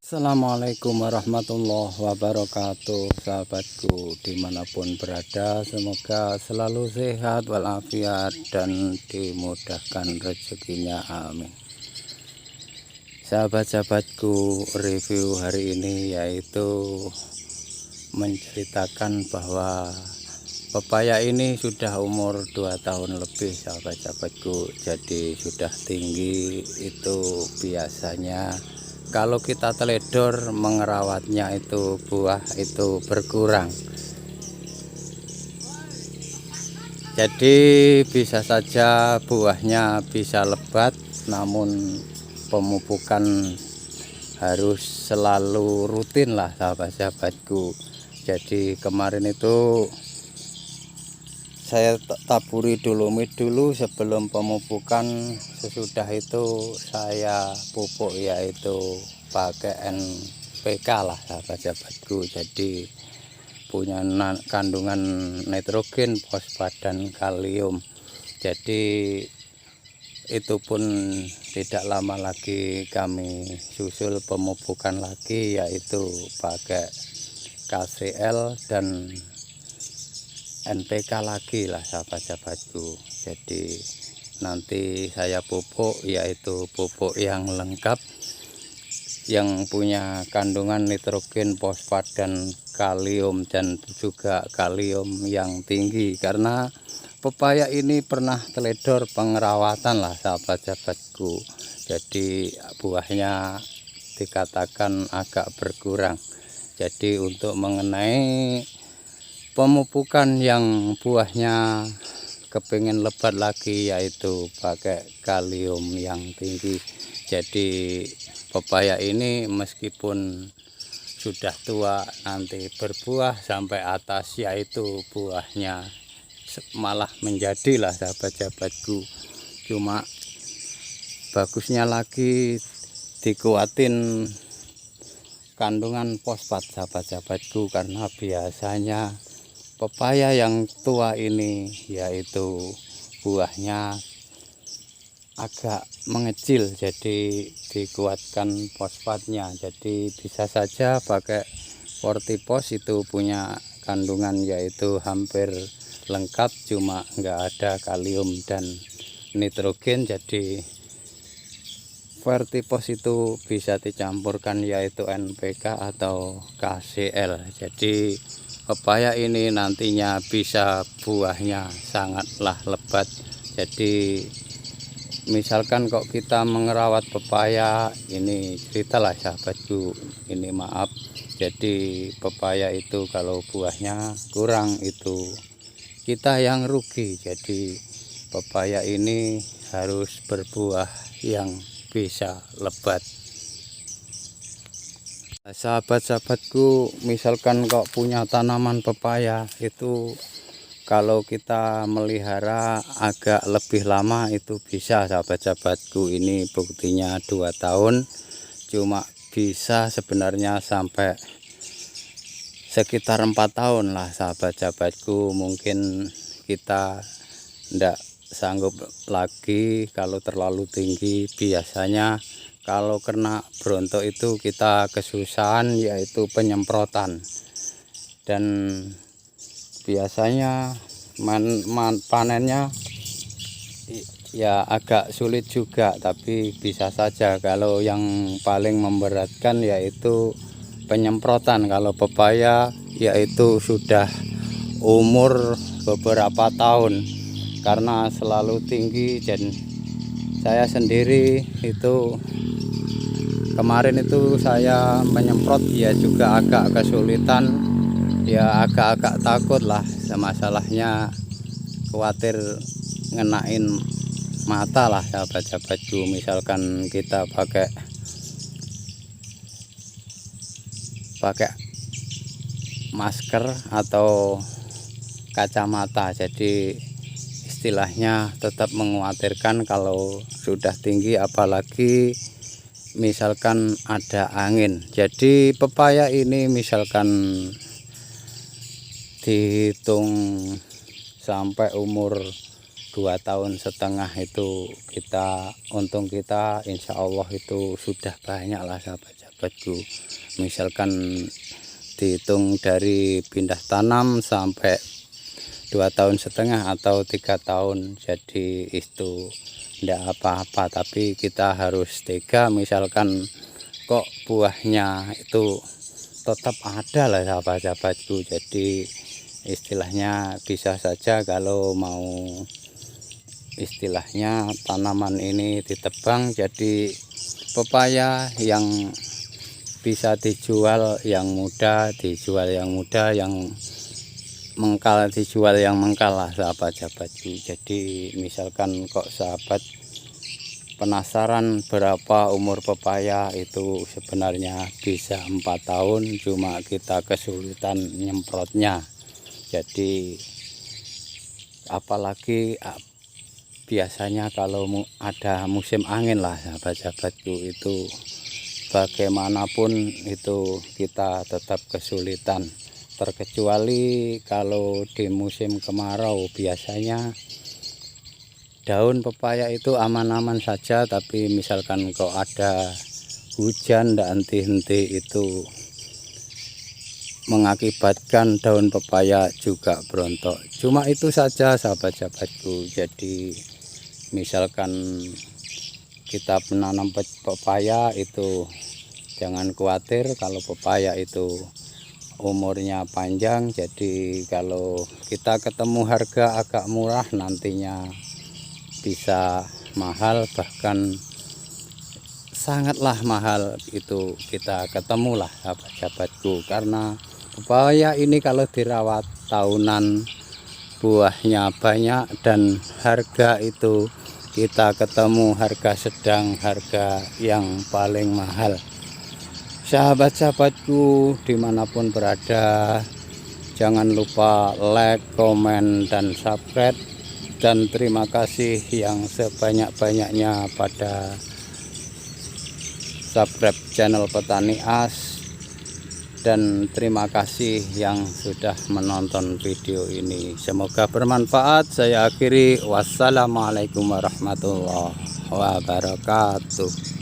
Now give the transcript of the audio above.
Assalamualaikum warahmatullahi wabarakatuh, sahabatku dimanapun berada, semoga selalu sehat walafiat dan dimudahkan rezekinya, amin. Sahabat-sahabatku, review hari ini yaitu menceritakan bahwa pepaya ini sudah umur 2 tahun lebih, sahabat-sahabatku. Jadi sudah tinggi. Itu biasanya kalau kita teledor mengerawatnya itu buah itu berkurang. Jadi bisa saja buahnya bisa lebat, namun pemupukan harus selalu rutin lah, sahabat-sahabatku. Jadi kemarin itu saya taburi dolomit dulu sebelum pemupukan. Sesudah itu saya pupuk yaitu pakai NPK lah, sahabat-sahabatku. Jadi punya kandungan nitrogen, fosfat dan kalium. Jadi itu pun tidak lama lagi kami susul pemupukan lagi, yaitu pakai KCL dan NPK lagi lah, sahabat-sahabatku. Jadi nanti saya pupuk yaitu pupuk yang lengkap, yang punya kandungan nitrogen, fosfat dan kalium, dan juga kalium yang tinggi. Karena pepaya ini pernah teledor pengerawatan lah, sahabat-sahabatku. Jadi buahnya dikatakan agak berkurang. Jadi untuk mengenai pemupukan yang buahnya kepingin lebat lagi, yaitu pakai kalium yang tinggi. Jadi pepaya ini meskipun sudah tua, nanti berbuah sampai atas, yaitu buahnya malah menjadi lah, sahabat-sahabatku. Cuma bagusnya lagi dikuatin kandungan fosfat, sahabat-sahabatku, karena biasanya pepaya yang tua ini yaitu buahnya agak mengecil, jadi dikuatkan fosfatnya. Jadi bisa saja pakai Fortipos, itu punya kandungan yaitu hampir lengkap, cuma nggak ada kalium dan nitrogen. Jadi Fortipos itu bisa dicampurkan yaitu NPK atau KCL. Jadi pepaya ini nantinya bisa buahnya sangatlah lebat. Jadi misalkan kok kita mengerawat pepaya ini, ceritalah sahabatku, ini maaf. Jadi pepaya itu kalau buahnya kurang, itu kita yang rugi. Jadi pepaya ini harus berbuah yang bisa lebat. Sahabat-sahabatku, misalkan kok punya tanaman pepaya itu, kalau kita melihara agak lebih lama itu bisa, sahabat-sahabatku. Ini buktinya 2 tahun, cuma bisa sebenarnya sampai sekitar 4 tahun lah, sahabat-sahabatku. Mungkin kita ndak sanggup lagi kalau terlalu tinggi. Biasanya kalau kena brontok itu kita kesusahan yaitu penyemprotan, dan biasanya panennya ya agak sulit juga. Tapi bisa saja, kalau yang paling memberatkan yaitu penyemprotan. Kalau pepaya yaitu sudah umur beberapa tahun, karena selalu tinggi. Dan saya sendiri itu kemarin itu saya menyemprot ya juga agak kesulitan, ya agak-agak takut lah. Masalahnya khawatir ngenain mata lah, sahabat-sahabatku. Misalkan kita pakai masker atau kacamata, jadi istilahnya tetap mengkhawatirkan kalau sudah tinggi, apalagi misalkan ada angin. Jadi pepaya ini misalkan dihitung sampai umur 2,5 tahun itu, untung kita insya Allah itu sudah banyak lah, sahabat-sahabat. sahabat-sahabatku. Misalkan dihitung dari pindah tanam sampai 2,5 tahun atau 3 tahun, jadi itu tidak apa-apa, tapi kita harus tega. Misalkan kok buahnya itu tetap ada lah sahabat-sahabatku. Jadi istilahnya bisa saja kalau mau istilahnya tanaman ini ditebang jadi pepaya yang bisa dijual yang muda, dijual yang muda, yang mengkal dijual yang mengkal lah sahabat-sahabatku. Jadi misalkan kok sahabat penasaran berapa umur pepaya, itu sebenarnya bisa 4 tahun, cuma kita kesulitan nyemprotnya. Jadi apalagi biasanya kalau ada musim angin lah sahabat-sahabatku, itu bagaimanapun itu kita tetap kesulitan. Terkecuali kalau di musim kemarau, biasanya daun pepaya itu aman-aman saja, tapi misalkan kok ada hujan dan henti-henti, itu mengakibatkan daun pepaya juga berontok. Cuma itu saja sahabat-sahabatku. Jadi misalkan kita menanam pepaya itu jangan khawatir kalau pepaya itu umurnya panjang. Jadi kalau kita ketemu harga agak murah, nantinya bisa mahal, bahkan sangatlah mahal, itu kita ketemulah sahabat-sahabatku. Karena pepaya ini kalau dirawat tahunan, buahnya banyak, dan harga itu kita ketemu harga sedang, harga yang paling mahal. Sahabat-sahabatku dimanapun berada, jangan lupa like, komen, dan subscribe. Dan terima kasih yang sebanyak-banyaknya pada subscribe channel Petani As. Dan terima kasih yang sudah menonton video ini. Semoga bermanfaat. Saya akhiri. Wassalamualaikum warahmatullahi wabarakatuh.